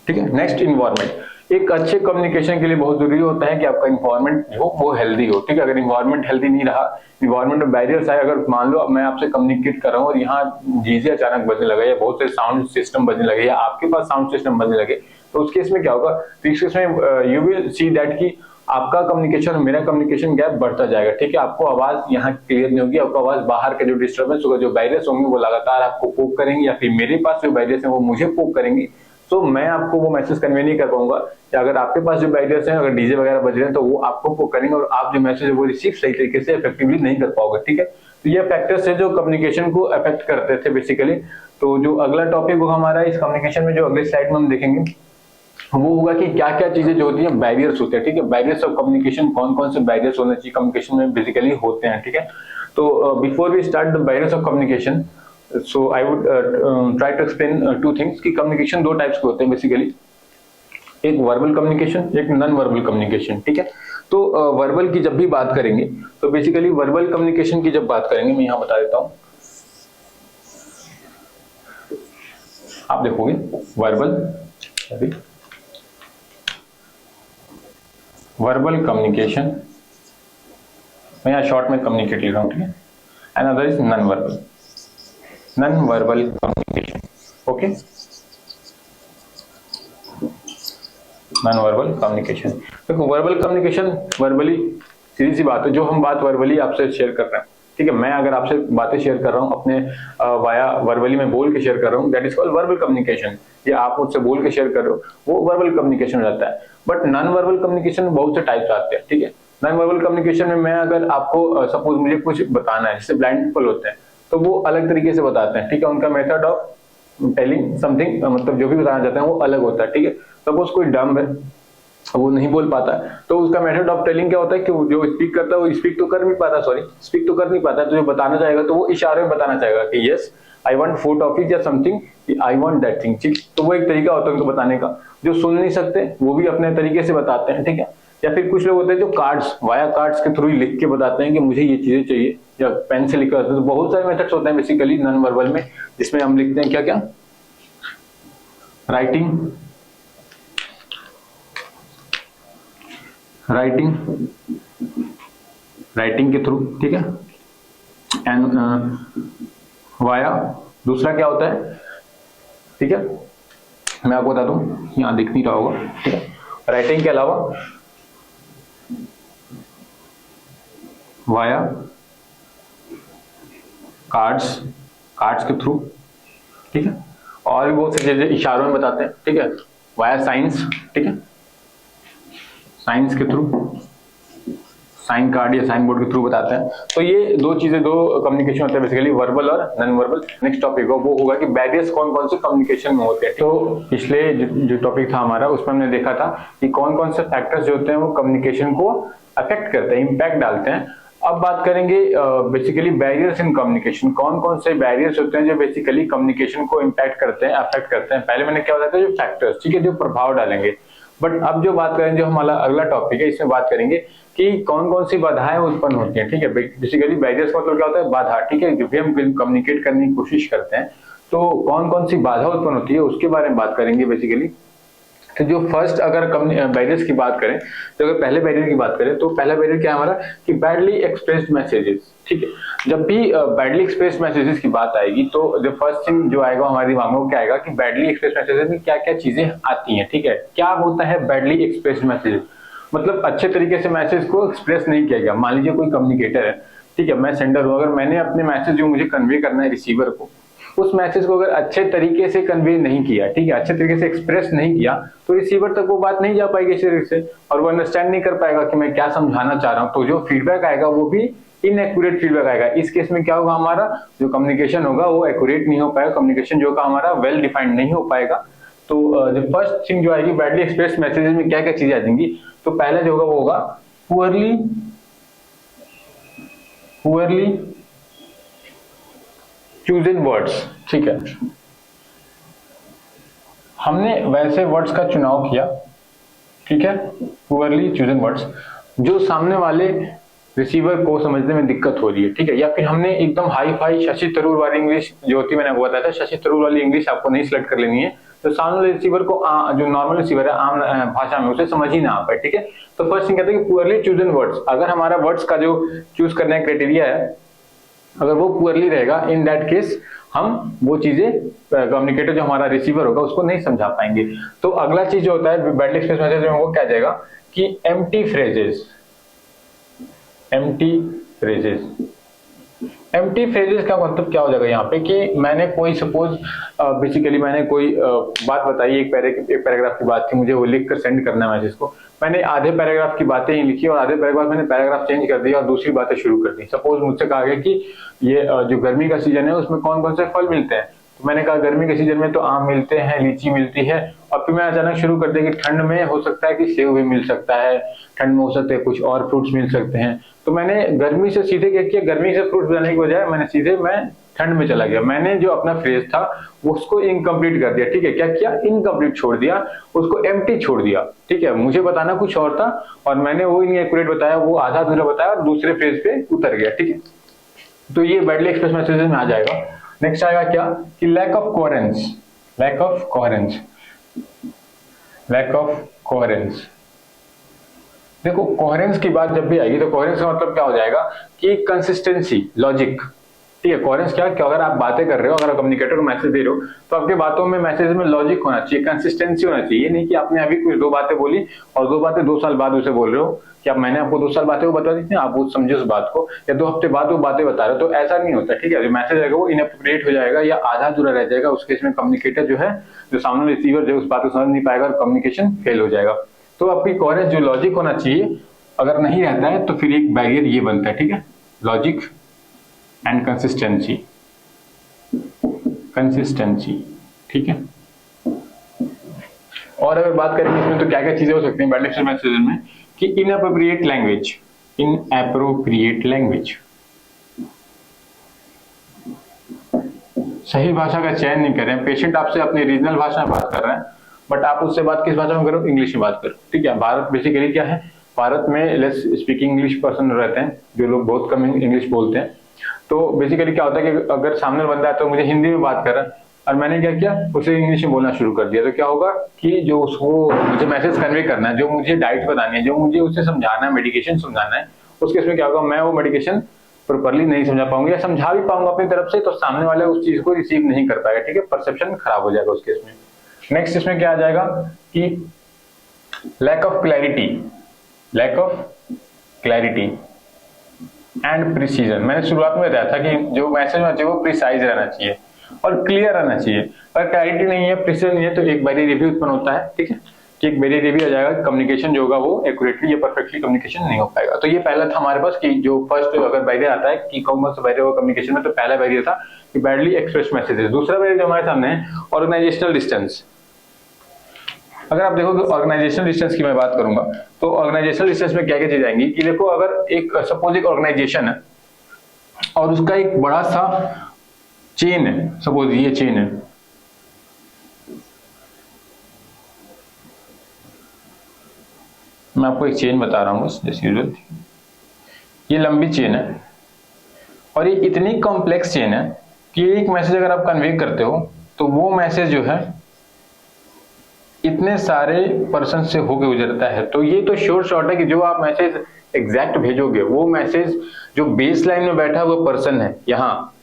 ठीक है। Next, environment. एक अच्छे कम्युनिकेशन के लिए बहुत जरूरी होता है कि आपका इन्वायरमेंट जो वो हेल्दी हो, ठीक है। अगर इन्वायरमेंट हेल्दी नहीं रहा, इन्वायरमेंट में बैरियर्स आए, अगर मान लो मैं आपसे कम्युनिकेट कर रहा हूँ और यहाँ डीजे अचानक बजने लगे या बहुत से साउंड सिस्टम बजने लगे या आपके पास साउंड सिस्टम बजने लगे, तो उस केस में क्या होगा, तो इस केस में यू विल सी दैट कि आपका कम्युनिकेशन और मेरा कम्युनिकेशन गैप बढ़ता जाएगा, ठीक है। आपको आवाज यहाँ क्लियर नहीं होगी, आपको आवाज बाहर के जो डिस्टर्बेंस होगा, जो बैरियर्स होंगे वो लगातार आपको पोक करेंगे, या फिर मेरे पास जो बैरियर्स हैं वो मुझे पोक करेंगे। तो मैं आपको वो मैसेज कन्वे नहीं कर पाऊंगा, या अगर आपके पास जो बैरियर्स हैं, अगर डीजे वगैरह बज रहे हैं, तो वो आपको पोक करेंगे और आप जो मैसेज है वो रिसीव सही तरीके से इफेक्टिवली नहीं कर पाओगे, ठीक है। तो ये फैक्टर्स है जो कम्युनिकेशन को अफेक्ट करते थे बेसिकली। तो जो अगला टॉपिक होगा हमारा इस कम्युनिकेशन में, जो अगले स्लाइड में हम देखेंगे, वो होगा कि क्या क्या चीजें जो होती है बैरियर्स होते हैं, ठीक है। बैरियर्स ऑफ कम्युनिकेशन, कौन कौन से बैरियर्स होने चाहिए कम्युनिकेशन में बेसिकली होते हैं, ठीक है। तो before we start the barriers of communication, so I would try to explain two things कि कम्युनिकेशन दो टाइप्स के होते हैं बेसिकली, एक वर्बल कम्युनिकेशन, एक नॉन वर्बल कम्युनिकेशन, ठीक है। तो वर्बल की जब भी बात करेंगे, तो बेसिकली वर्बल कम्युनिकेशन की जब बात करेंगे, मैं यहाँ बता देता हूँ, आप देखोगे वर्बल कम्युनिकेशन, मैं यहाँ शॉर्ट में कम्युनिकेट लिख रहा हूँ, ठीक है। And other is non verbal communication, okay. Non verbal communication. देखो वर्बल कम्युनिकेशन, वर्बली सीधी सी बात है, जो हम बात वर्बली आपसे शेयर कर रहे हैं, ठीक है, मैं अगर आपसे बातें शेयर कर रहा हूँ अपने वाया वर्बली में बोल के शेयर कर रहा हूँ, that is called verbal communication. ये आप मुझसे बोल के शेयर कर रहे हो, वो वर्बल कम्युनिकेशन हो जाता है। बट नॉन वर्बल कम्युनिकेशन बहुत से टाइप्स आते हैं, ठीक है। नॉन वर्बल कम्युनिकेशन में मैं अगर आपको सपोज मुझे कुछ बताना है, जैसे ब्लाइंड पीपल होते हैं तो वो अलग तरीके से बताते हैं, ठीक है, उनका मेथड ऑफ टेलिंग समथिंग, मतलब जो भी बताना चाहते हैं वो अलग होता है, ठीक है। सपोज कोई डम्ब है, वो नहीं बोल पाता है, तो उसका मेथड ऑफ टेलिंग क्या होता है कि जो स्पीक करता है वो स्पीक तो कर नहीं पाता, स्पीक तो कर नहीं पाता, तो जो बताना चाहेगा तो वो इशारे में बताना चाहेगा कि यस आई वांट 4 टॉफीज या something, I want that thing, ठीक। तो वो एक तरीका होता है उनको बताने का। जो सुन नहीं सकते वो भी अपने तरीके से बताते हैं, ठीक है। या फिर कुछ लोग होते हैं जो कार्ड्स, वाया कार्ड्स के थ्रू ही लिख के बताते हैं कि मुझे ये चीजें चाहिए, या पेन से लिख कर। तो बहुत सारे मेथड्स होते हैं बेसिकली नॉन वर्बल में, जिसमें हम लिखते हैं क्या क्या, राइटिंग, राइटिंग के थ्रू, ठीक है, एंड वाया दूसरा क्या होता है, ठीक है, मैं आपको बता दूं, यहां दिख नहीं रहा होगा, ठीक है। राइटिंग के अलावा वाया कार्ड्स के थ्रू, ठीक है, और भी बहुत सी चीजें इशारों में बताते हैं, ठीक है। वाया साइंस, ठीक है, साइंस के थ्रू, साइन कार्ड या साइन बोर्ड के थ्रू बताते हैं। तो ये दो चीजें, दो कम्युनिकेशन होते हैं बेसिकली, वर्बल और नॉन वर्बल। नेक्स्ट टॉपिक वो होगा कि बैरियर्स कौन कौन से कम्युनिकेशन में होते हैं। तो पिछले जो टॉपिक था हमारा, उसमें हमने देखा था कि कौन कौन से फैक्टर्स जो होते हैं वो कम्युनिकेशन को अफेक्ट करते हैं, इम्पैक्ट डालते हैं। अब बात करेंगे बेसिकली बैरियर्स इन कम्युनिकेशन, कौन कौन से बैरियर्स होते हैं जो बेसिकली कम्युनिकेशन को इम्पैक्ट करते हैं, अफेक्ट करते हैं। पहले मैंने क्या बताया था, जो फैक्टर्स, ठीक है, जो प्रभाव डालेंगे। बट अब जो बात करेंगे, जो हमारा अगला टॉपिक है, इसमें बात करेंगे कि कौन कौन सी बाधाएं उत्पन्न होती हैं, ठीक है। बेसिकली बैरियर्स मतलब क्या होता है, बाधा, ठीक है। जब भी हम कम्युनिकेट करने की कोशिश करते हैं तो कौन कौन सी बाधा उत्पन्न होती है उसके बारे में बात करेंगे बेसिकली। तो जो फर्स्ट अगर बैरियर्स की बात करें, तो अगर पहले बैरियर की बात करें तो पहला बैरियर क्या है हमारा कि बैडली एक्सप्रेस्ड मैसेजेस, ठीक है। जब भी बैडली एक्सप्रेस्ड मैसेजेस की बात आएगी तो जो फर्स्ट थिंग जो आएगा हमारे दिमाग में क्या आएगा कि बैडली एक्सप्रेस्ड मैसेजेस में क्या क्या चीजें आती हैं, ठीक है। क्या होता है बैडली एक्सप्रेस्ड मैसेजेस, मतलब अच्छे तरीके से मैसेज को एक्सप्रेस नहीं किया गया। मान लीजिए कोई कम्युनिकेटर है, ठीक है, मैं सेंडर हूं, अगर मैंने अपने मैसेज जो मुझे कन्वे करना है रिसीवर को, उस मैसेज को अगर अच्छे तरीके से कन्वे नहीं किया, ठीक है, अच्छे तरीके से एक्सप्रेस नहीं किया, तो रिसीवर तक वो बात नहीं जा पाएगी इस तरीके से, और वो अंडरस्टैंड नहीं कर पाएगा कि मैं क्या समझाना चाह रहा हूँ। तो जो फीडबैक आएगा वो भी इनएक्यूरेट फीडबैक आएगा। इस केस में क्या होगा, हमारा जो कम्युनिकेशन होगा वो एक्यूरेट नहीं हो पाएगा, कम्युनिकेशन जो का हमारा वेल डिफाइंड नहीं हो पाएगा। तो जो फर्स्ट थिंग जो आएगी बैडली एक्सप्रेस मैसेजेस में क्या क्या चीजें आ जाएंगी, तो पहला जो होगा वो होगा पुअरली चूजन वर्ड्स, ठीक है। हमने वैसे वर्ड्स का चुनाव किया, ठीक है, पुअरली चूजन वर्ड्स, जो सामने वाले रिसीवर को समझने में दिक्कत हो रही है, ठीक है। या फिर हमने एकदम हाई फाई शशि थरूर वाली इंग्लिश जो होती है, मैंने बताया था, शशि थरूर वाली इंग्लिश आपको नहीं सिलेक्ट कर लेनी है, तो सामने वाले रिसीवर को जो नॉर्मल रिसीवर है आम भाषा में उसे समझ ही ना आ पाए, ठीक है। तो फर्स्ट थिंग कहते हैं कि पुअरली चूजन वर्ड्स, अगर हमारा वर्ड्स का जो चूज करने का क्राइटेरिया है अगर वो पुअरली रहेगा, इन दैट केस हम वो चीजें कम्युनिकेटर जो हमारा रिसीवर होगा उसको नहीं समझा पाएंगे। तो अगला चीज जो होता है बैडली एक्सप्रेस मैसेज में, वो क्या जाएगा कि एम्प्टी फ्रेजेस का मतलब क्या हो जाएगा यहाँ पे कि मैंने कोई सपोज बेसिकली मैंने कोई बात बताई, एक पैराग्राफ की बात थी, मुझे वो लिख कर सेंड करना है मैसेज को, मैंने आधे पैराग्राफ की बातें ही लिखी और आधे पैराग्राफ मैंने पैराग्राफ चेंज कर दिया और दूसरी बातें शुरू कर दी। सपोज मुझसे कहा गया कि ये जो गर्मी का सीजन है उसमें कौन कौन से फल मिलते हैं, तो मैंने कहा गर्मी के सीजन में तो आम मिलते हैं, लीची मिलती है, और फिर मैं अचानक शुरू कर दिया कि ठंड में हो सकता है कि सेब भी मिल सकता है, ठंड में हो सकता है कुछ और फ्रूट्स मिल सकते हैं। तो मैंने गर्मी से सीधे क्या किया, गर्मी से फ्रूट्स बनाने की बजाय मैंने सीधे ठंड में चला गया। मैंने जो अपना फ्रेज था उसको इनकम्प्लीट कर दिया, ठीक है। क्या किया, इनकम्प्लीट छोड़ दिया, उसको एम्प्टी छोड़ दिया, ठीक है। मुझे बताना कुछ और था और मैंने वो इनएक्यूरेट बताया, वो आधा अधूरा बताया और दूसरे फ्रेज पे उतर गया, ठीक है। तो ये बैडली एक्सप्रेस मैसेजेस में आ जाएगा। नेक्स्ट आएगा क्या कि लैक ऑफ कोहेरेंस। देखो कोहेरेंस की बात जब भी आएगी तो कोहेरेंस का मतलब क्या हो जाएगा कि कंसिस्टेंसी, लॉजिक, ठीक है। कोहेरेंस क्या अगर आप बातें कर रहे हो, अगर कम्युनिकेटर को मैसेज दे रहे हो, तो आपके बातों में, मैसेज में लॉजिक होना चाहिए, कंसिस्टेंसी होना चाहिए। नहीं कि आपने अभी कुछ 2 बातें बोली और 2 बातें 2 साल बाद उसे बोल रहे हो कि अब मैंने आपको 2 साल बातें वो बता दी थी, आप वो समझे उस बात को, या 2 हफ्ते बाद वो बातें बता रहे हो, तो ऐसा नहीं होता। ठीक है, जो मैसेज आएगा वो इनएप्रोप्रिएट हो जाएगा या आधा अधूरा रह जाएगा। उस केस में कम्युनिकेटर जो है, जो सामने रिसीवर जो उस बात को समझ नहीं पाएगा और कम्युनिकेशन फेल हो जाएगा। तो आपकी कोहेरेंस, जो लॉजिक होना चाहिए, अगर नहीं रहता है तो फिर एक बैरियर ये बनता है। ठीक है, लॉजिक एंड कंसिस्टेंसी, ठीक है। और अगर बात करें इसमें तो क्या क्या चीजें हो सकती हैं बायलैटरल मैसेज में, कि इनएप्रोप्रिएट लैंग्वेज, सही भाषा का चयन नहीं कर रहे हैं। पेशेंट आपसे अपनी रीजनल भाषा में बात कर रहे हैं, बट आप उससे बात किस भाषा में करो, इंग्लिश में बात करो। ठीक है, भारत बेसिकली क्या है, भारत में लेस स्पीकिंग इंग्लिश पर्सन रहते हैं, जो लोग बहुत कम इंग्लिश बोलते हैं। तो बेसिकली क्या होता है कि अगर सामने बंदा है तो मुझे हिंदी में बात कर रहा है और मैंने क्या किया, उसे इंग्लिश में बोलना शुरू कर दिया, तो क्या होगा कि जो उसको मुझे मैसेज कन्वे करना है, जो मुझे डाइट बतानी है, जो मुझे उसे समझाना है, मेडिकेशन समझाना है, उसके इसमें क्या होगा, मैं वो मेडिकेशन प्रॉपर्ली नहीं समझा पाऊंगा, या समझा भी पाऊंगा अपनी तरफ से तो सामने वाला उस चीज को रिसीव नहीं कर पाएगा। ठीक है, परसेप्शन खराब हो जाएगा उस केस में। नेक्स्ट इसमें क्या आ जाएगा कि lack of clarity and precision. मैंने शुरुआत में बताया था कि जो मैसेज होना चाहिए वो प्रिसाइज रहना चाहिए और क्लियर रहना चाहिए। अगर क्लैरिटी नहीं है, प्रिसीजन नहीं है, तो एक बैरियर भी उत्पन्न होता है। ठीक है, कि एक बैरियर भी आ जाएगा, कम्युनिकेशन जो होगा वो एक्यूरेटली या परफेक्टली कम्युनिकेशन नहीं हो पाएगा। तो ये पहला था हमारे पास कि जो फर्स्ट अगर बैरियर आता है कि कौन सा बैरियर होगा कम्युनिकेशन में, तो पहला बैरियर था कि बैडली एक्सप्रेस मैसेजेस। दूसरा बैरियर जो हमारे सामने है, ऑर्गेनाइजेशनल डिस्टेंस। अगर आप देखो ऑर्गेनाइजेशनल डिस्टेंस की मैं बात करूंगा, तो ऑर्गेनाइजेशनल डिस्टेंस में क्या क्या चीज आएंगी कि देखो, अगर एक सपोज एक ऑर्गेनाइजेशन है और उसका एक बड़ा सा चेन है, सपोज ये चेन है, मैं आपको एक चेन बता रहा हूं जैसे यूजुअल, ये लंबी चेन है और ये इतनी कॉम्प्लेक्स चेन है कि एक मैसेज अगर आप कन्वे करते हो तो वो मैसेज जो है इतने सारे पर्सन से होके गुजरता है। तो ये तो श्योर शॉट है कि जो आप मैसेज एग्जैक्ट भेजोगे, वो मैसेज जो बेस लाइन में बैठा वो पर्सन है यहाँ,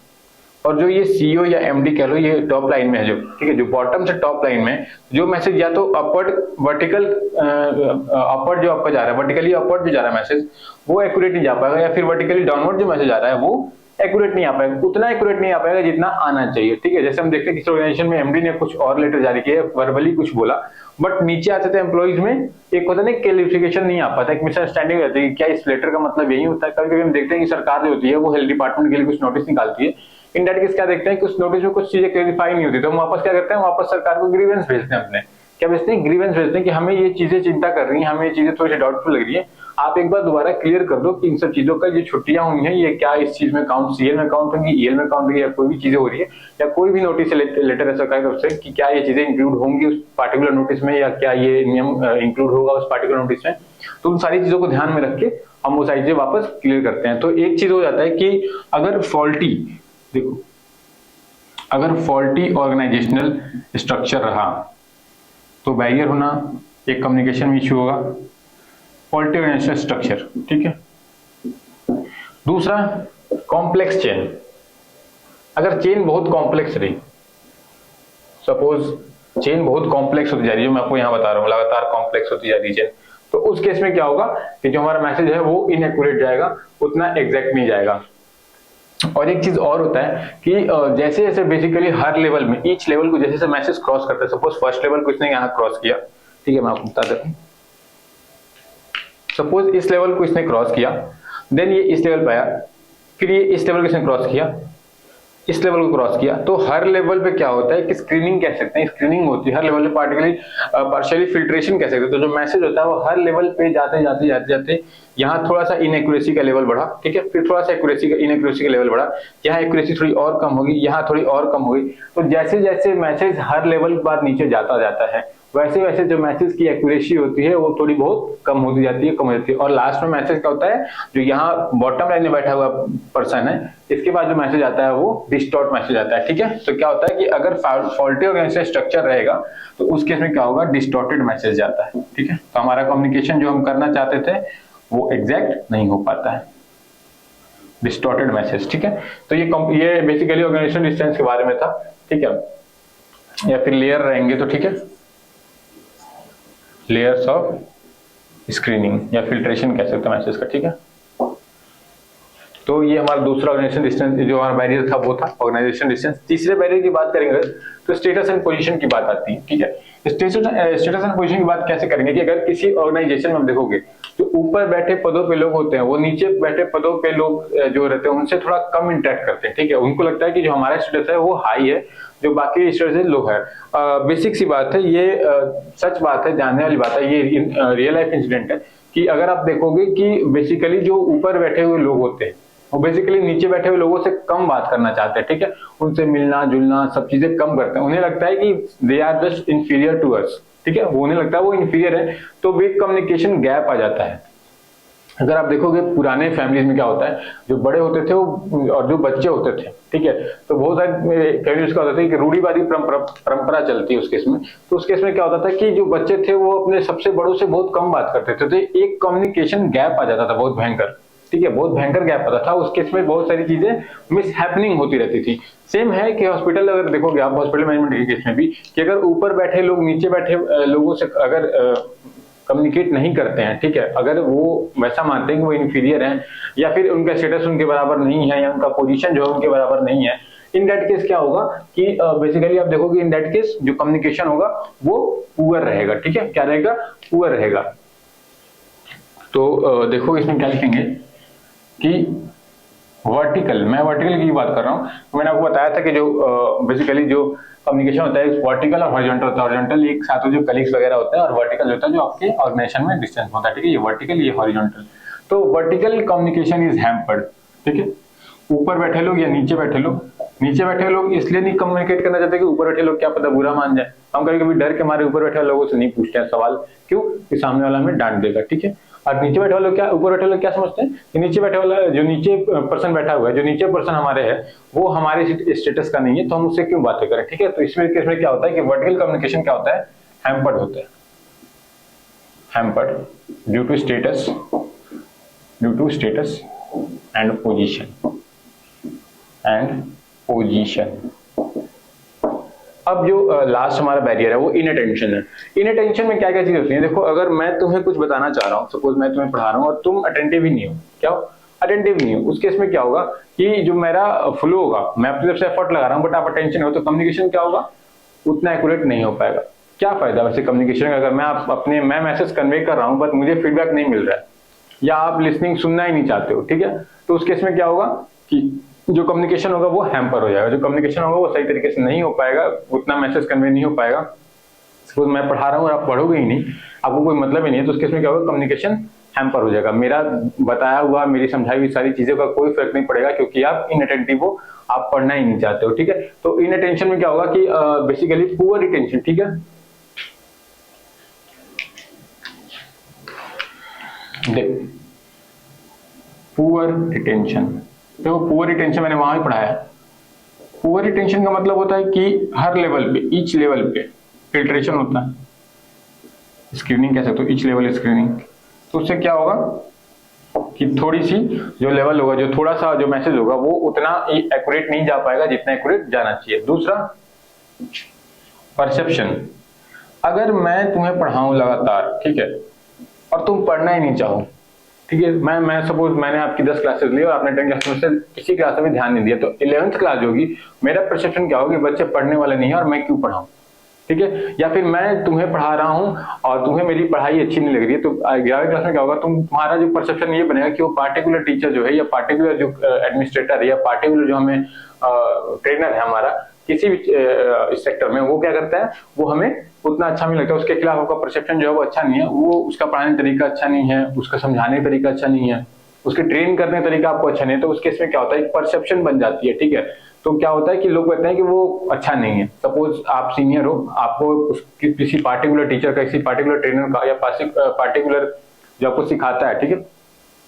और जो ये सीईओ या एमडी कह लो, ये टॉप लाइन में है जो, ठीक है, जो बॉटम से टॉप लाइन में जो मैसेज या तो अपवर्ड वर्टिकल अपवर्ड जो आपका जा रहा है, वर्टिकली अपवर्ड जो जा रहा है मैसेज, वो एक्यूरेट नहीं जा पाएगा, या फिर वर्टिकली डाउनवर्ड जो मैसेज आ रहा है वो एक्यूरेट नहीं आ पाएगा, उतना एक्यूरेट नहीं आ पाएगा जितना आना चाहिए। ठीक है, जैसे हम देखते हैं किसी ऑर्गेनाइजेशन में एमडी ने कुछ और लेटर जारी किया, वर्बली कुछ बोला, बट नीचे आते थे एम्प्लॉइज में एक होता है ना, क्लैरिफिकेशन नहीं आ पाता, एक मिसअंडरस्टैंडिंग रहती है कि क्या इस लेटर का मतलब यही होता है। कभी कभी हम देखते हैं कि सरकार जो होती है वो हेल्थ डिपार्टमेंट के लिए कुछ नोटिस निकालती है, इन दैट केस क्या देखते हैं कि उस नोटिस में कुछ चीजें क्लैरिफाई नहीं होती, तो हम वापस क्या करते हैं, वापस सरकार को ग्रीवेंस भेजते हैं। अपने क्या भेजते हैं, ग्रीवेंस भेजते हैं कि हमें ये चीजें चिंता कर रही हैं, हमें ये चीजें थोड़ी सी डाउटफुल लग रही है, आप एक बार दोबारा क्लियर कर दो कि इन सब चीजों का जो छुट्टियां हुई हैं ये क्या इस चीज में काउंट, सीएल में काउंट होंगी, ईएल में काउंट होंगी, या कोई भी चीजें हो रही है, या कोई भी नोटिस लेटर है सरकार की तरफ से कि क्या ये चीजें इंक्लूड होंगी उस पार्टिकुलर नोटिस में, या क्या ये नियम इंक्लूड होगा उस पार्टिकुलर नोटिस में। तो उन सारी चीजों को ध्यान में रख के हम वो सारी चीजें वापस क्लियर करते हैं। तो एक चीज हो जाता है कि अगर फॉल्टी, देखो अगर फॉल्टी ऑर्गेनाइजेशनल स्ट्रक्चर रहा तो बैरियर होना, एक कम्युनिकेशन में इश्यू होगा, फॉल्टी ऑर्गेनाइजेशनल स्ट्रक्चर। ठीक है, दूसरा कॉम्प्लेक्स चेन। अगर चेन बहुत कॉम्प्लेक्स रही, सपोज चेन बहुत कॉम्प्लेक्स होती जा रही है, मैं आपको यहां बता रहा हूं लगातार कॉम्प्लेक्स होती जा रही है चेन, तो उस केस में क्या होगा कि जो हमारा मैसेज है वो इनएक्यूरेट जाएगा, उतना एग्जैक्ट नहीं जाएगा। और एक चीज और होता है कि जैसे जैसे बेसिकली हर लेवल में, ईच लेवल को जैसे जैसे मैसेज क्रॉस करता है, सपोज फर्स्ट लेवल को इसने यहाँ क्रॉस किया, ठीक है, मैं आपको बता देता हूँ, सपोज इस लेवल को इसने क्रॉस किया, देन ये इस लेवल पे आया, फिर ये इस लेवल को इसने क्रॉस किया, इस लेवल को क्रॉस किया, तो हर लेवल पे क्या होता है कि स्क्रीनिंग कह सकते हैं, स्क्रीनिंग होती है हर लेवल पे, पार्शियली फिल्ट्रेशन कह सकते हैं। तो जो मैसेज होता है वो हर लेवल पे जाते जाते जाते जाते यहाँ थोड़ा सा इनएक्यूरेसी का लेवल बढ़ा, ठीक है, फिर थोड़ा सा इनएक्यूरेसी का लेवल बढ़ा, यहाँ एक्यूरेसी थोड़ी और कम होगी, यहाँ थोड़ी और कम होगी। तो जैसे जैसे मैसेज हर लेवल के बाद नीचे जाता जाता है, वैसे वैसे जो मैसेज की एक्यूरेसी होती है वो थोड़ी बहुत कम होती जाती है, और लास्ट में मैसेज क्या होता है, जो यहाँ बॉटम लाइन में बैठा हुआ पर्सन है, इसके बाद जो मैसेज आता है वो डिस्टॉर्ट मैसेज आता है। ठीक है, तो क्या होता है कि अगर फॉल्टी ऑर्गेनाइजेशनल स्ट्रक्चर रहेगा तो उस केस में क्या होगा, डिस्टॉर्टेड मैसेज जाता है। ठीक है, तो हमारा कम्युनिकेशन जो हम करना चाहते थे वो एग्जैक्ट नहीं हो पाता है। डिस्टॉर्टेड मैसेज, ठीक है। तो ये बेसिकली ऑर्गेनाइजेशन डिस्टेंस के बारे में था, ठीक है। या फिर लेयर रहेंगे तो ठीक है, लेयर्स ऑफ स्क्रीनिंग या फिल्ट्रेशन कह सकते हैं मैसेज का, ठीक है। तो ये हमारा दूसरा ऑर्गेनाइजेशन डिस्टेंस, जो हमारा बैरियर था वो था ऑर्गेनाइजेशन डिस्टेंस। तीसरे बैरियर की बात करेंगे तो स्टेटस एंड पोजीशन की बात आती है, ठीक है। स्टेटस एंड पोजीशन की बात कैसे करेंगे कि अगर किसी ऑर्गेनाइजेशन में हम देखोगे जो ऊपर बैठे पदों पे लोग होते हैं वो नीचे बैठे पदों पे लोग जो रहते हैं उनसे थोड़ा कम इंटरेक्ट करते हैं, ठीक है। उनको लगता है कि जो हमारा स्टेटस है वो हाई है, जो बाकी स्टेटस है लो है। बेसिक सी बात है ये, सच बात है, जानने वाली बात है, ये रियल लाइफ इंसिडेंट है कि अगर आप देखोगे कि बेसिकली जो ऊपर बैठे हुए लोग होते हैं वो बेसिकली नीचे बैठे हुए लोगों से कम बात करना चाहते हैं, ठीक है। उनसे मिलना जुलना सब चीजें कम करते हैं। उन्हें लगता है कि they are just inferior to us, ठीक है। वो उन्हें लगता है वो इंफीरियर है, तो वे कम्युनिकेशन गैप आ जाता है। अगर आप देखोगे पुराने फैमिलीज में क्या होता है, जो बड़े होते थे वो और जो बच्चे होते थे, ठीक है, तो बहुत सारे फैमिलीज का होता था कि रूढ़िवादी परंपरा चलती है उस केस में। तो उस केस में क्या होता था कि जो बच्चे थे वो अपने सबसे बड़ों से बहुत कम बात करते थे, तो एक कम्युनिकेशन गैप आ जाता था बहुत भयंकर, ठीक है, बहुत भयंकर गैप आता था। उस केस में बहुत सारी चीजें मिस हैपनिंग होती रहती थी। सेम है कि हॉस्पिटल, अगर देखोगे आप हॉस्पिटल मैनेजमेंट के केस में भी, कि अगर ऊपर बैठे लोग नीचे बैठे लोगों से अगर कम्युनिकेट नहीं करते हैं, ठीक है, अगर वो वैसा मानते हैं कि वो इंफीरियर हैं या फिर उनका स्टेटस उनके बराबर नहीं है या उनका पोजीशन जो है उनके बराबर नहीं है, इन दैट केस क्या होगा कि बेसिकली आप देखोगे इन दैट केस जो कम्युनिकेशन होगा वो पुअर रहेगा, ठीक है। क्या रहेगा? पुअर रहेगा। तो देखो इसमें क्या लिखेंगे कि वर्टिकल, मैं वर्टिकल की बात कर रहा हूँ। तो मैंने आपको बताया था कि जो बेसिकली जो कम्युनिकेशन होता है वर्टिकल और हॉरिजॉन्टल होता है। हॉरिजॉन्टल एक साथ जो कलीग्स वगैरह होते हैं और वर्टिकल होता है जो आपके ऑर्गेनाइजेशन में डिस्टेंस होता है, ठीक है। ये वर्टिकल, ये हॉरिजॉन्टल। तो वर्टिकल कम्युनिकेशन इज हैम्पर्ड, ठीक है। ऊपर बैठे लोग या नीचे बैठे लोग, नीचे बैठे लोग इसलिए नहीं कम्युनिकेट करना चाहते कि ऊपर बैठे लोग क्या पता बुरा मान जाए। हम कभी कभी डर के मारे ऊपर बैठे लोगों से नहीं पूछते हैं सवाल, क्यों? कि सामने वाला हमें डांट देगा, ठीक है। और नीचे बैठे वाले क्या, ऊपर बैठे वाले क्या समझते हैं कि नीचे बैठे वाला जो नीचे पर्सन बैठा हुआ है, जो नीचे पर्सन हमारे है वो हमारे स्टेटस का नहीं है, तो हम उससे क्यों बातें करें, ठीक है। तो इसमें केस में क्या होता है कि वर्टिकल कम्युनिकेशन क्या होता है? हैम्पर्ड होता है। Hampered due to status and position. अब जो लास्ट हमारा बैरियर है वो इनअटेंशन है। इनअटेंशन में क्या क्या चीज होती है? देखो, अगर मैं तुम्हें कुछ बताना चाह रहा हूँ, सपोज मैं तुम्हें पढ़ा रहा हूँ और तुम अटेंटिव ही नहीं हो, क्या हो? अटेंटिव नहीं हो, उस केस में क्या होगा कि जो मेरा फ्लो होगा, मैं अपनी तरफ से एफर्ट लगा रहा हूँ बट आप अटेंशन हो, तो कम्युनिकेशन क्या होगा? उतना एक्यूरेट नहीं हो पाएगा। क्या फायदा वैसे कम्युनिकेशन का? अगर मैं मैसेज कन्वे कर रहा हूँ बट मुझे फीडबैक नहीं मिल रहा है या आप लिसनिंग सुनना ही नहीं चाहते हो, ठीक है, तो उस केस में क्या होगा कि जो कम्युनिकेशन होगा वो हैम्पर हो जाएगा। जो कम्युनिकेशन होगा वो सही तरीके से नहीं हो पाएगा, उतना मैसेज कन्वे नहीं हो पाएगा। सपोज मैं पढ़ा रहा हूँ और आप पढ़ोगे ही नहीं, आपको कोई मतलब ही नहीं है, तो उस केस में क्या होगा? कम्युनिकेशन हैम्पर हो जाएगा। मेरा बताया हुआ, मेरी समझाई हुई सारी चीजों का कोई फर्क नहीं पड़ेगा क्योंकि आप इनअटेंटिव हो, आप पढ़ना ही नहीं चाहते हो, ठीक है। तो इनअटेंशन में क्या होगा कि बेसिकली पुअर रिटेंशन, ठीक है। देख, पुअर रिटेंशन, देखो पुअर रिटेंशन मैंने वहां भी पढ़ाया। पुअर रिटेंशन का मतलब होता है कि हर लेवल पे, ईच लेवल पे फिल्ट्रेशन होता है, स्क्रीनिंग कह सकते हो, ईच लेवल स्क्रीनिंग। तो उससे क्या होगा कि थोड़ी सी जो लेवल होगा, जो थोड़ा सा जो मैसेज होगा वो उतना एक्यूरेट नहीं जा पाएगा जितना एक्यूरेट जाना चाहिए। दूसरा, परसेप्शन। अगर मैं तुम्हें पढ़ाऊं लगातार, ठीक है, और तुम पढ़ना ही नहीं चाहो, ठीक है, मैं सपोज मैंने आपकी 10 क्लासेस ली और आपने 10 क्लास में से किसी क्लास में ध्यान नहीं दिया, तो 11th क्लास होगी, मेरा परसेप्शन क्या होगी? बच्चे पढ़ने वाले नहीं है और मैं क्यों पढ़ाऊं, ठीक है। या फिर मैं तुम्हें पढ़ा रहा हूं और तुम्हें मेरी पढ़ाई अच्छी नहीं लग रही है, तो 11वीं क्लास में क्या होगा? तुम्हारा जो परसेप्शन ये बनेगा कि वो पार्टिकुलर टीचर जो है या पार्टिकुलर जो एडमिनिस्ट्रेटर है या पार्टिकुलर जो हमें ट्रेनर है हमारा किसी भी सेक्टर में, वो क्या करता है? वो हमें उतना अच्छा नहीं लगता, उसके खिलाफ आपका परसेप्शन जो है वो अच्छा नहीं है, वो उसका पढ़ाने का तरीका अच्छा नहीं है, उसका समझाने का तरीका अच्छा नहीं है, उसके ट्रेन करने का तरीका आपको अच्छा नहीं है। तो उस केस में क्या होता है? परसेप्शन बन जाती है, ठीक है। तो क्या होता है कि लोग कहते हैं कि वो अच्छा नहीं है। सपोज आप सीनियर हो, आपको किसी पार्टिकुलर टीचर का, किसी पार्टिकुलर ट्रेनर का या पार्टिकुलर जो आपको सिखाता है, ठीक है,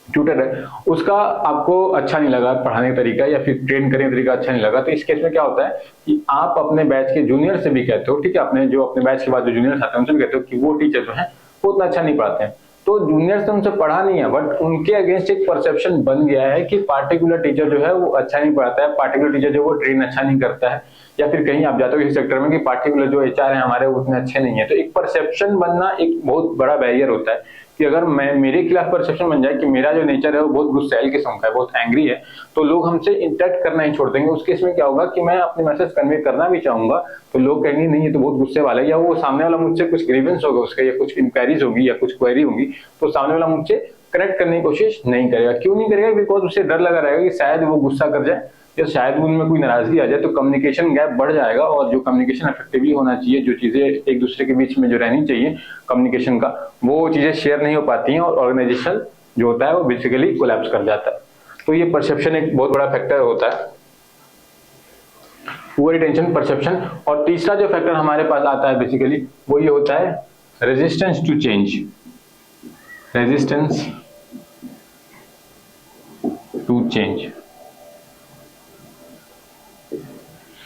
ट्यूटर है, उसका आपको अच्छा नहीं लगा पढ़ाने का तरीका या फिर ट्रेन करने का तरीका अच्छा नहीं लगा, तो इस केस में क्या होता है कि आप अपने बैच के जूनियर से भी कहते हो, ठीक है, अपने बैच के बाद जो जूनियर्स आते हैं उनसे भी कहते हो कि वो टीचर जो है वो उतना अच्छा नहीं पढ़ाते हैं। तो जूनियर्स ने उनसे पढ़ा नहीं है, बट उनके अगेंस्ट एक परसेप्शन बन गया है कि पार्टिकुलर टीचर जो है वो अच्छा नहीं पढ़ाता है, पार्टिकुलर टीचर जो वो ट्रेन अच्छा नहीं करता है, या फिर कहीं आप जाते हो इस सेक्टर में कि पार्टिकुलर जो एचआर है हमारे उतने अच्छे नहीं है। तो एक परसेप्शन बनना एक बहुत बड़ा बैरियर होता है कि अगर मैं मेरे खिलाफ परसेप्शन बन जाए कि मेरा जो नेचर है वो बहुत गुस्सैल किस्म का है, बहुत एंग्री है, तो लोग हमसे इंटरेक्ट करना ही छोड़ देंगे। उस केस में क्या होगा कि मैं अपने मैसेज कन्वे करना भी चाहूंगा तो लोग कहेंगे नहीं ये तो बहुत गुस्से वाला है, या वो सामने वाला मुझसे कुछ ग्रीवेंस होगा उसका, या कुछ इंक्वायरीज होगी या कुछ क्वेरी होगी, तो सामने वाला मुझसे कनेक्ट करने की कोशिश नहीं करेगा। क्यों नहीं करेगा? बिकॉज उसे डर लगा रहेगा कि शायद वो गुस्सा कर जाए या शायद उनमें कोई नाराजगी आ जाए, तो कम्युनिकेशन गैप बढ़ जाएगा। और जो कम्युनिकेशन इफेक्टिवली होना चाहिए, जो चीजें एक दूसरे के बीच में जो रहनी चाहिए कम्युनिकेशन का, वो चीजें शेयर नहीं हो पाती हैं और ऑर्गेनाइजेशन जो होता है वो बेसिकली कोलैप्स कर जाता है। तो ये परसेप्शन एक बहुत बड़ा फैक्टर होता है, पुअर अटेंशन परसेप्शन। और तीसरा जो फैक्टर हमारे पास आता है बेसिकली वो ये होता है resistance to change. Resistance to change.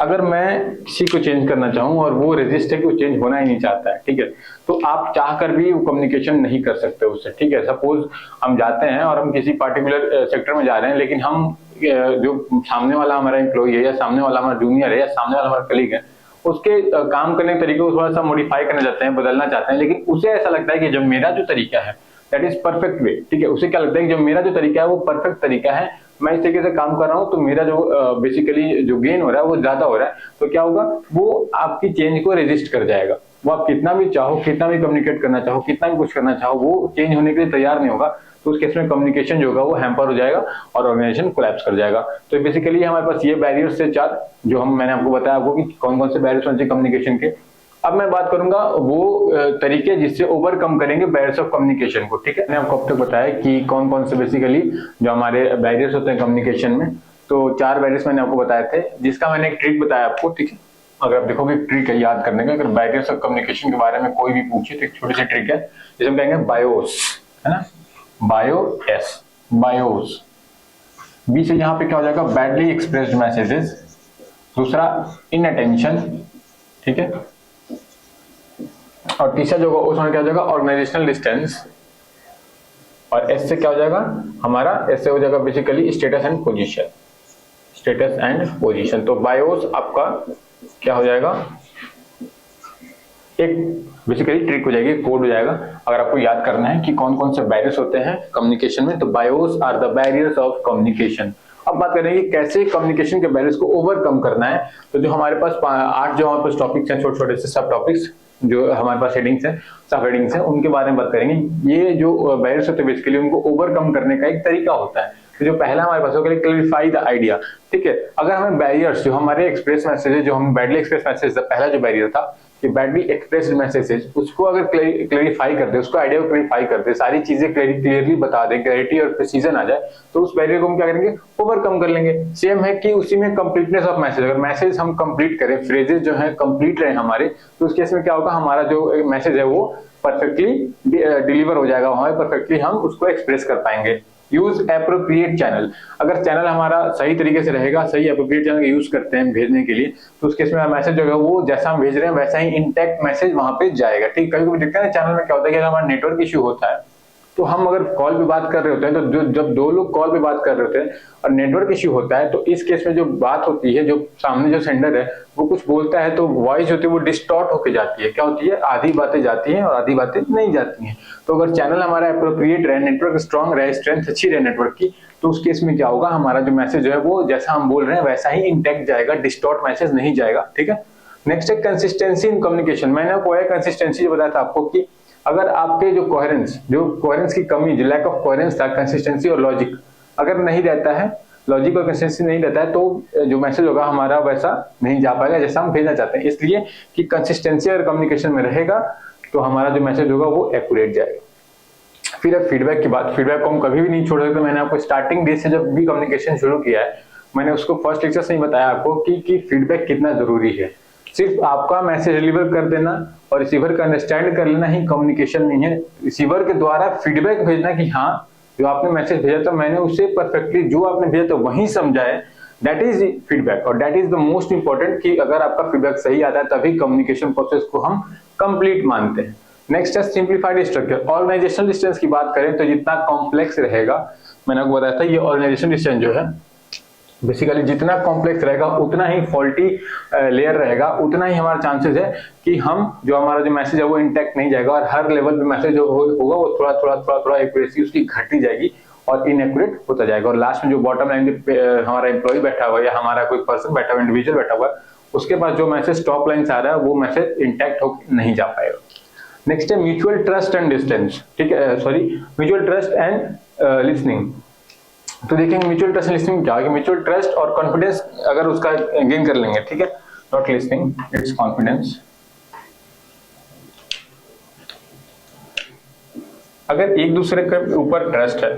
अगर मैं किसी को चेंज करना चाहूं और वो रेजिस्ट है कि वो चेंज होना ही नहीं चाहता है, ठीक है, तो आप चाहकर भी वो कम्युनिकेशन नहीं कर सकते उससे, ठीक है। सपोज हम जाते हैं और हम किसी पार्टिकुलर सेक्टर में जा रहे हैं, लेकिन हम जो सामने वाला हमारा एम्प्लॉई है या सामने वाला हमारा जूनियर है या सामने वाला हमारा कलीग है, उसके काम करने के तरीके को थोड़ा सा मॉडिफाई करना चाहते हैं, बदलना चाहते हैं, लेकिन उसे ऐसा लगता है कि जब मेरा जो तरीका है दैट इज परफेक्ट वे, ठीक है, उसे क्या लगता है कि जब मेरा जो तरीका है वो परफेक्ट तरीका है, मैं इस तरीके से काम कर रहा हूं तो मेरा जो बेसिकली जो गेन हो रहा है वो ज्यादा हो रहा है, तो क्या होगा, वो आपकी चेंज को रेजिस्ट कर जाएगा। वो आप कितना भी चाहो, कितना भी कम्युनिकेट करना चाहो, कितना भी कुछ करना चाहो, वो चेंज होने के लिए तैयार नहीं होगा। तो उस केस में कम्युनिकेशन जो होगा वो हैम्पर हो जाएगा और ऑर्गेनाइजेशन कोलैप्स कर जाएगा। तो बेसिकली हमारे पास ये बैरियर्स थे 4 जो मैंने आपको बताया आपको कि कौन कौन से बैरियर्स होने चाहिए कम्युनिकेशन के। अब मैं बात करूंगा वो तरीके जिससे ओवरकम करेंगे बैरियर्स ऑफ कम्युनिकेशन को, ठीक है। मैंने आपको अब तक बताया कि कौन कौन से बेसिकली जो हमारे बैरियर्स होते हैं कम्युनिकेशन में। तो 4 बैरियर्स मैंने आपको बताए थे, जिसका मैंने एक ट्रिक बताया आपको, ठीक है। अगर आप देखोगे ट्रिक है याद करने का, अगर बैरियर्स ऑफ कम्युनिकेशन के बारे में कोई भी पूछे तो एक छोटी सी ट्रिक है जिसे हम कहेंगे बायोस, है ना, बायोएस, बायोस। बी से यहाँ पे क्या हो जाएगा, बैडली एक्सप्रेस्ड मैसेजेस। दूसरा इनअटेंशन, ठीक है। और तीसरा जो होगा उसमें क्या हो जाएगा, ऑर्गेनाइजेशनल डिस्टेंस। और एस से क्या हो जाएगा हमारा, एस से हो जाएगा basically status and position, status and position. तो बायोस आपका क्या हो जाएगा, एक बेसिकली ट्रिक हो जाएगी, कोड हो जाएगा। अगर आपको याद करना है कि कौन कौन से बैरियर्स होते हैं कम्युनिकेशन में, तो biases are the barriers of communication. अब बात करेंगे कैसे कम्युनिकेशन के बैरियर्स को ओवरकम करना है। तो जो हमारे पास 8 जो हमारे पास टॉपिक्स हैं, छोटे छोटे से सब टॉपिक्स जो हमारे पास हेडिंग्स हैं, सब हेडिंग्स हैं, उनके बारे में बात करेंगे। ये जो बैरियर्स होते हैं बेसिकली उनको ओवरकम करने का एक तरीका होता है। तो जो पहला हमारे पास होगा क्लैरिफाई द आइडिया, ठीक है। अगर हमें बैरियर्स जो हमारे एक्सप्रेस मैसेज है, जो हम बैडली एक्सप्रेस मैसेज, पहला जो बैरियर था कि बैडली एक्सप्रेस्ड मैसेजेस, उसको अगर क्लैरिफाई कर दे, उसको आइडिया को क्लैरिफाई कर दे, सारी चीजें क्लियरली बता दे, क्लैरिटी और प्रिसीजन आ जाए, तो उस बैरियर को हम क्या करेंगे, ओवरकम कर लेंगे। सेम है कि उसी में कंप्लीटनेस ऑफ मैसेज, अगर मैसेज हम कंप्लीट करें, फ्रेजेस जो है कंप्लीट रहे हमारे, तो उस केस में क्या होगा, हमारा जो मैसेज है वो परफेक्टली डिलीवर हो जाएगा, हमें परफेक्टली हम उसको एक्सप्रेस कर पाएंगे। यूज एप्रोप्रिएट चैनल, अगर चैनल हमारा सही तरीके से रहेगा, सही एप्रोप्रिएट चैनल का यूज करते हैं भेजने के लिए, तो उस केस में मैसेज जो है वो जैसा हम भेज रहे हैं वैसा ही इंटैक्ट मैसेज वहां पे जाएगा, ठीक। कभी कभी देखते हैं चैनल में क्या होता है कि अगर हमारा नेटवर्क इश्यू होता है, तो हम अगर कॉल पे बात कर रहे होते हैं, तो जब 2 लोग कॉल पे बात कर रहे होते हैं और नेटवर्क इश्यू होता है, तो इस केस में जो बात होती है, जो सामने जो सेंडर है वो कुछ बोलता है, तो वॉइस होती है वो डिस्टॉर्ट होके जाती है। क्या होती है, आधी बातें जाती हैं और आधी बातें नहीं जाती हैं। तो अगर चैनल हमारा एप्रोप्रिएट रहे, नेटवर्क स्ट्रांग रहे, स्ट्रेंथ अच्छी रहे नेटवर्क की, तो उस केस में क्या होगा, हमारा जो मैसेज है वो जैसा हम बोल रहे हैं वैसा ही इंटैक्ट जाएगा, डिस्टॉर्ट मैसेज नहीं जाएगा, ठीक है। नेक्स्ट है कंसिस्टेंसी इन कम्युनिकेशन। मैंने आपको कंसिस्टेंसी बताया था आपको कि अगर आपके जो कोहेरेंस की कमी, जो लैक ऑफ कोहेरेंस था, कंसिस्टेंसी और लॉजिक अगर नहीं रहता है, लॉजिक और कंसिस्टेंसी नहीं रहता है, तो जो मैसेज होगा हमारा वैसा नहीं जा पाएगा जैसा हम भेजना चाहते हैं। इसलिए कि कंसिस्टेंसी अगर कम्युनिकेशन में रहेगा तो हमारा जो मैसेज होगा वो एक्यूरेट जाएगा। फिर अब फीडबैक की बात, फीडबैक को हम कभी भी नहीं छोड़ सकते। मैंने आपको स्टार्टिंग डे से जब भी कम्युनिकेशन शुरू किया है, मैंने उसको फर्स्ट लेक्चर से ही बताया आपको कि फीडबैक कितना जरूरी है। सिर्फ आपका मैसेज डिलीवर कर देना और रिसीवर का अंडरस्टैंड कर लेना ही कम्युनिकेशन नहीं है। रिसीवर के द्वारा फीडबैक भेजना कि हाँ जो आपने मैसेज भेजा था मैंने उसे परफेक्टली जो आपने भेजा था वही समझा है, दैट इज फीडबैक। और that is the most important कि अगर आपका फीडबैक सही आता है तभी कम्युनिकेशन प्रोसेस को हम कंप्लीट मानते हैं। नेक्स्ट है सिंप्लीफाइड स्ट्रक्चर। ऑर्गेनाइजेशनल डिस्टेंस की बात करें तो जितना कॉम्प्लेक्स रहेगा, मैंने आपको बताया था ये ऑर्गेनाइजेशनल डिस्टेंस जो है बेसिकली जितना कॉम्प्लेक्स रहेगा उतना ही फॉल्टी लेयर रहेगा, उतना ही हमारा चांसेस है कि हमारा जो मैसेज है वो इंटैक्ट नहीं जाएगा और हर लेवल पे मैसेज जो होगा वो थोड़ा एक्यूरेसी उसकी घटती जाएगी और इनएक्यूरेट होता जाएगा। और लास्ट में जो बॉटम लाइन पे हमारा एम्प्लॉय बैठा हुआ है या हमारा कोई पर्सन बैठा हुआ इंडिविजुअल बैठा हुआ है, उसके पास जो मैसेज टॉप लाइन से आ रहा है वो मैसेज इंटैक्ट होकर नहीं जा पाएगा। नेक्स्ट है म्यूचुअल ट्रस्ट एंड डिस्टेंस, ठीक है, म्यूचुअल ट्रस्ट एंड लिसनिंग। तो देखेंगे म्यूचुअल ट्रस्ट एंड लिसनिंग क्या है। म्यूचुअल ट्रस्ट और कॉन्फिडेंस अगर उसका गेन कर लेंगे, ठीक है, नॉट लिसनिंग इट्स कॉन्फिडेंस। अगर एक दूसरे के ऊपर ट्रस्ट है,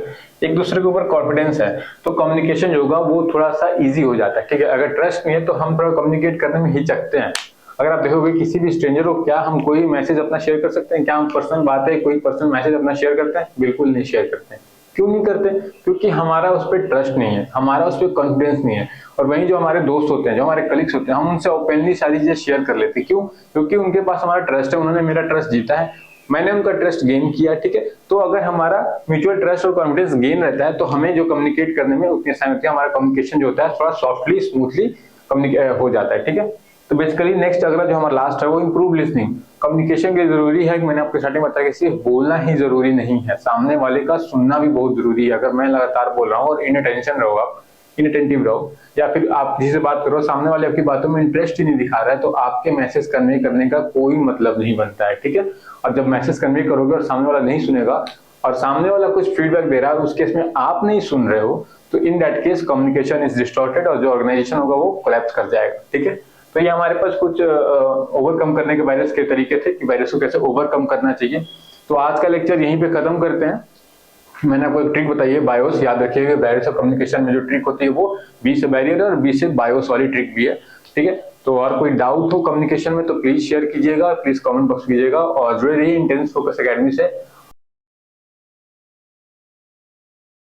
एक दूसरे के ऊपर कॉन्फिडेंस है, तो कम्युनिकेशन जो होगा वो थोड़ा सा इजी हो जाता है, ठीक है। अगर ट्रस्ट नहीं है तो हम थोड़ा कम्युनिकेट करने में हिचकते हैं। अगर आप देखोगे किसी भी स्ट्रेंजर को, क्या हम कोई मैसेज अपना शेयर कर सकते हैं? क्या हम पर्सनल बात है कोई पर्सनल मैसेज अपना शेयर करते हैं? बिल्कुल नहीं शेयर करते हैं। क्यों नहीं करते? क्योंकि हमारा उस पर ट्रस्ट नहीं है, हमारा उस पर कॉन्फिडेंस नहीं है। और वहीं जो हमारे दोस्त होते हैं, जो हमारे कलीग्स होते हैं, हम उनसे ओपनली सारी चीजें शेयर कर लेते हैं। क्यों? क्योंकि उनके पास हमारा ट्रस्ट है, उन्होंने मेरा ट्रस्ट जीता है, मैंने उनका ट्रस्ट गेन किया, ठीक है। तो अगर हमारा म्यूचुअल ट्रस्ट और कॉन्फिडेंस गेन रहता है तो हमें जो कम्युनिकेट करने में उतनी आसानी होती है, हमारा कम्युनिकेशन जो होता है थोड़ा सॉफ्टली स्मूथली हो जाता है, ठीक है। तो बेसिकली नेक्स्ट अगला जो हमारा लास्ट है वो इम्प्रूव लिसनिंग। कम्युनिकेशन के लिए जरूरी है कि मैंने आपके स्टार्टिंग में बताया कि सिर्फ बोलना ही जरूरी नहीं है, सामने वाले का सुनना भी बहुत जरूरी है। अगर मैं लगातार बोल रहा हूँ और इनअटेंशन रहो, आप इनअटेंटिव रहो, या फिर आप जिससे बात करो सामने वाले आपकी बातों में इंटरेस्ट ही नहीं दिखा रहा है, तो आपके मैसेज करने का कोई मतलब नहीं बनता है, ठीक है। और जब मैसेज कन्वे करोगे और सामने वाला नहीं सुनेगा और सामने वाला कुछ फीडबैक दे रहा है, उस केस में आप नहीं सुन रहे हो, तो in that case communication is distorted और जो ऑर्गेनाइजेशन होगा वो कोलैप्स कर जाएगा, ठीक है। तो ये हमारे पास कुछ ओवरकम करने के वायरस के तरीके थे कि वायरस को कैसे ओवरकम करना चाहिए। तो आज का लेक्चर यहीं पे खत्म करते हैं। मैंने आपको एक ट्रिक बताई है बायोस, याद रखिएगा वायरस और कम्युनिकेशन में जो ट्रिक होती है वो बी से बैरियर और बी से बायोस वाली ट्रिक भी है, ठीक है। तो और कोई डाउट हो कम्युनिकेशन में तो प्लीज शेयर कीजिएगा, प्लीज कमेंट बॉक्स कीजिएगा और जुड़े रहिए इंटेंस फोकस एकेडमी से।